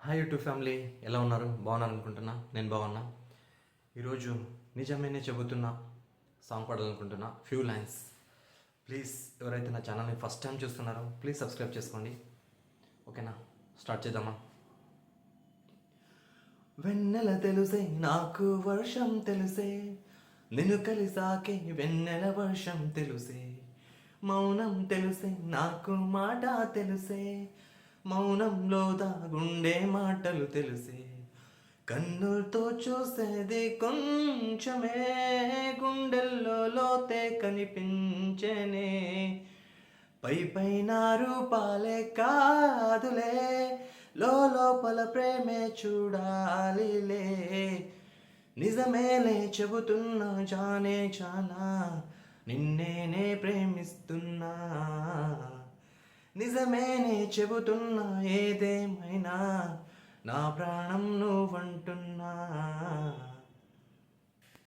Hi YouTube family, ఎలా ఉన్నారు? బాగున్నారు అనుకుంటున్నా. నేను బాగున్నా. ఈరోజు నిజమేనే చెబుతున్నా సాంగ్ పాడాలనుకుంటున్నా. Few lines. ప్లీజ్ ఎవరైతే నా ఛానల్ని ఫస్ట్ టైం చూస్తున్నారో ప్లీజ్ సబ్స్క్రైబ్ చేసుకోండి. ఓకేనా, స్టార్ట్ చేద్దామా? వెన్నెల తెలుసే నాకు వర్షం తెలుసే, నిన్ను కలిసాకే వెన్నెల వర్షం తెలుసే. మౌనం తెలుసే నాకు మాట తెలుసే, మౌనంలో దాగుండే మాటలు తెలిసే. కన్నులతో చూసేది కొంచెమే, గుండెల్లో లోతే కనిపించేనే. పై పైన రూపాలే కాదులే, లోపల ప్రేమే చూడాలిలే. నిజమేలే చెబుతున్నా జానే జానా, నిన్నేనే ప్రేమిస్తున్నా. నిజమేనే చెబుతున్నా ఏదేమైనా, నా ప్రాణం